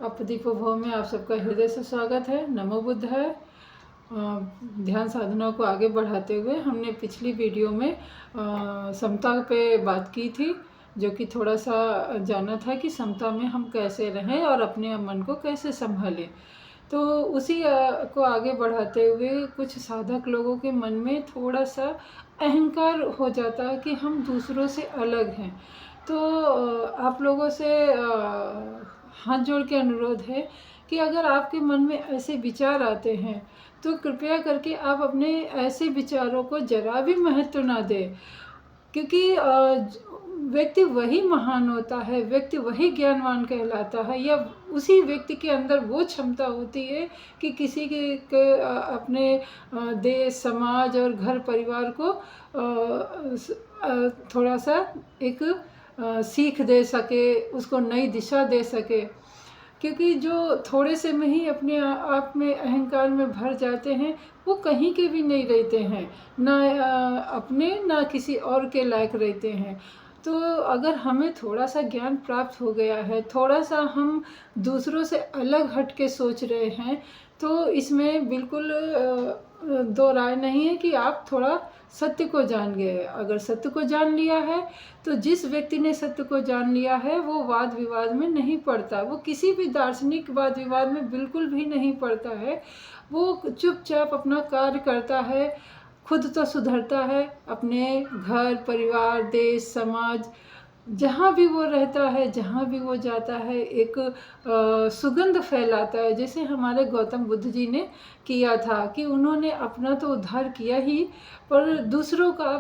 अपदीपो में आप सबका हृदय से स्वागत है। नमो बुद्धाय। ध्यान साधना को आगे बढ़ाते हुए हमने पिछली वीडियो में समता पे बात की थी, जो कि थोड़ा सा जाना था कि समता में हम कैसे रहें और अपने मन को कैसे संभालें। तो उसी को आगे बढ़ाते हुए कुछ साधक लोगों के मन में थोड़ा सा अहंकार हो जाता है कि हम दूसरों से अलग हैं। तो आप लोगों से हाथ जोड़ के अनुरोध है कि अगर आपके मन में ऐसे विचार आते हैं तो कृपया करके आप अपने ऐसे विचारों को जरा भी महत्व ना दें, क्योंकि व्यक्ति वही महान होता है, व्यक्ति वही ज्ञानवान कहलाता है, या उसी व्यक्ति के अंदर वो क्षमता होती है कि किसी के अपने देश, समाज और घर परिवार को थोड़ा सा एक सीख दे सके, उसको नई दिशा दे सके। क्योंकि जो थोड़े से में ही अपने आप में अहंकार में भर जाते हैं, वो कहीं के भी नहीं रहते हैं, ना अपने ना किसी और के लायक रहते हैं। तो अगर हमें थोड़ा सा ज्ञान प्राप्त हो गया है, थोड़ा सा हम दूसरों से अलग हट के सोच रहे हैं, तो इसमें बिल्कुल दो राय नहीं है कि आप थोड़ा सत्य को जान गए। अगर सत्य को जान लिया है तो जिस व्यक्ति ने सत्य को जान लिया है वो वाद विवाद में नहीं पड़ता, वो किसी भी दार्शनिक वाद विवाद में बिल्कुल भी नहीं पड़ता है। वो चुपचाप अपना कार्य करता है, खुद तो सुधरता है, अपने घर परिवार, देश, समाज, जहाँ भी वो रहता है, जहाँ भी वो जाता है, एक सुगंध फैलाता है। जैसे हमारे गौतम बुद्ध जी ने किया था कि उन्होंने अपना तो उद्धार किया ही, पर दूसरों का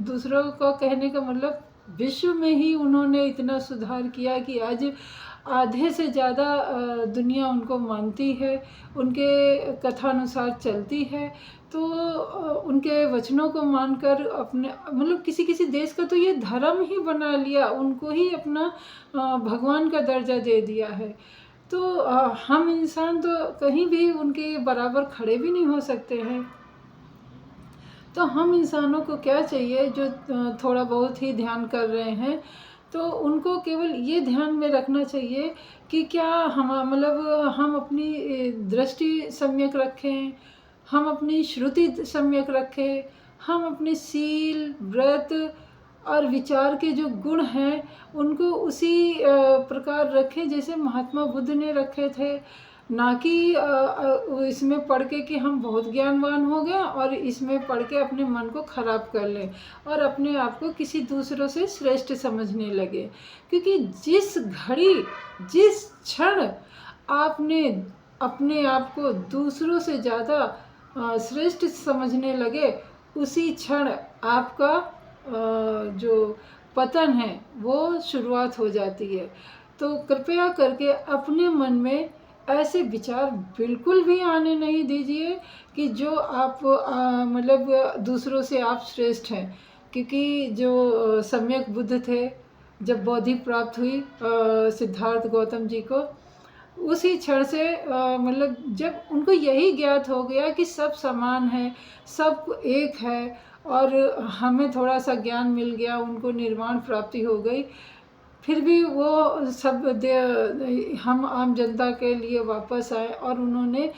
दूसरों का कहने का मतलब विश्व में ही उन्होंने इतना सुधार किया कि आज आधे से ज़्यादा दुनिया उनको मानती है, उनके कथानुसार चलती है। तो उनके वचनों को मानकर अपने किसी किसी देश का तो ये धर्म ही बना लिया, उनको ही अपना भगवान का दर्जा दे दिया है। तो हम इंसान तो कहीं भी उनके बराबर खड़े भी नहीं हो सकते हैं। तो हम इंसानों को क्या चाहिए, जो थोड़ा बहुत ही ध्यान कर रहे हैं, तो उनको केवल ये ध्यान में रखना चाहिए कि क्या हम अपनी दृष्टि सम्यक रखें, हम अपनी श्रुति सम्यक रखें, हम अपने सील, व्रत और विचार के जो गुण हैं उनको उसी प्रकार रखें जैसे महात्मा बुद्ध ने रखे थे। ना कि इसमें पढ़ के कि हम बहुत ज्ञानवान हो गए और इसमें पढ़ के अपने मन को खराब कर लें और अपने आप को किसी दूसरों से श्रेष्ठ समझने लगे। क्योंकि जिस घड़ी, जिस क्षण आपने अपने आप को दूसरों से ज़्यादा श्रेष्ठ समझने लगे, उसी क्षण आपका जो पतन है वो शुरुआत हो जाती है। तो कृपया करके अपने मन में ऐसे विचार बिल्कुल भी आने नहीं दीजिए कि जो आप दूसरों से आप श्रेष्ठ हैं। क्योंकि जो सम्यक बुद्ध थे, जब बोधि प्राप्त हुई सिद्धार्थ गौतम जी को, उसी क्षण से जब उनको यही ज्ञात हो गया कि सब समान है, सब एक है, और हमें थोड़ा सा ज्ञान मिल गया, उनको निर्वाण प्राप्ति हो गई, फिर भी वो सब हम आम जनता के लिए वापस आए और उन्होंने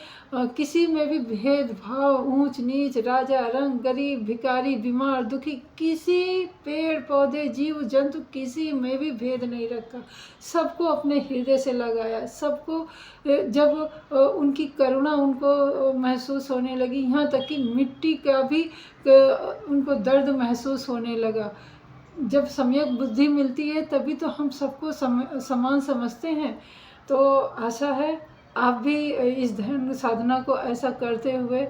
किसी में भी भेदभाव, ऊंच नीच, राजा रंग, गरीब, भिखारी, बीमार, दुखी, किसी पेड़ पौधे, जीव जंतु, किसी में भी भेद नहीं रखा। सबको अपने हृदय से लगाया। सबको जब उनकी करुणा उनको महसूस होने लगी, यहाँ तक कि मिट्टी का भी उनको दर्द महसूस होने लगा। जब सम्यक बुद्धि मिलती है तभी तो हम सबको समान समझते हैं। तो आशा है आप भी इस ध्यान साधना को ऐसा करते हुए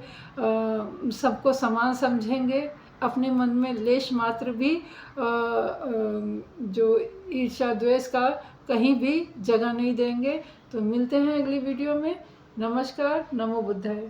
सबको समान समझेंगे, अपने मन में लेश मात्र भी जो ईर्ष्या द्वेष का कहीं भी जगह नहीं देंगे। तो मिलते हैं अगली वीडियो में। नमस्कार। नमो बुद्धाय।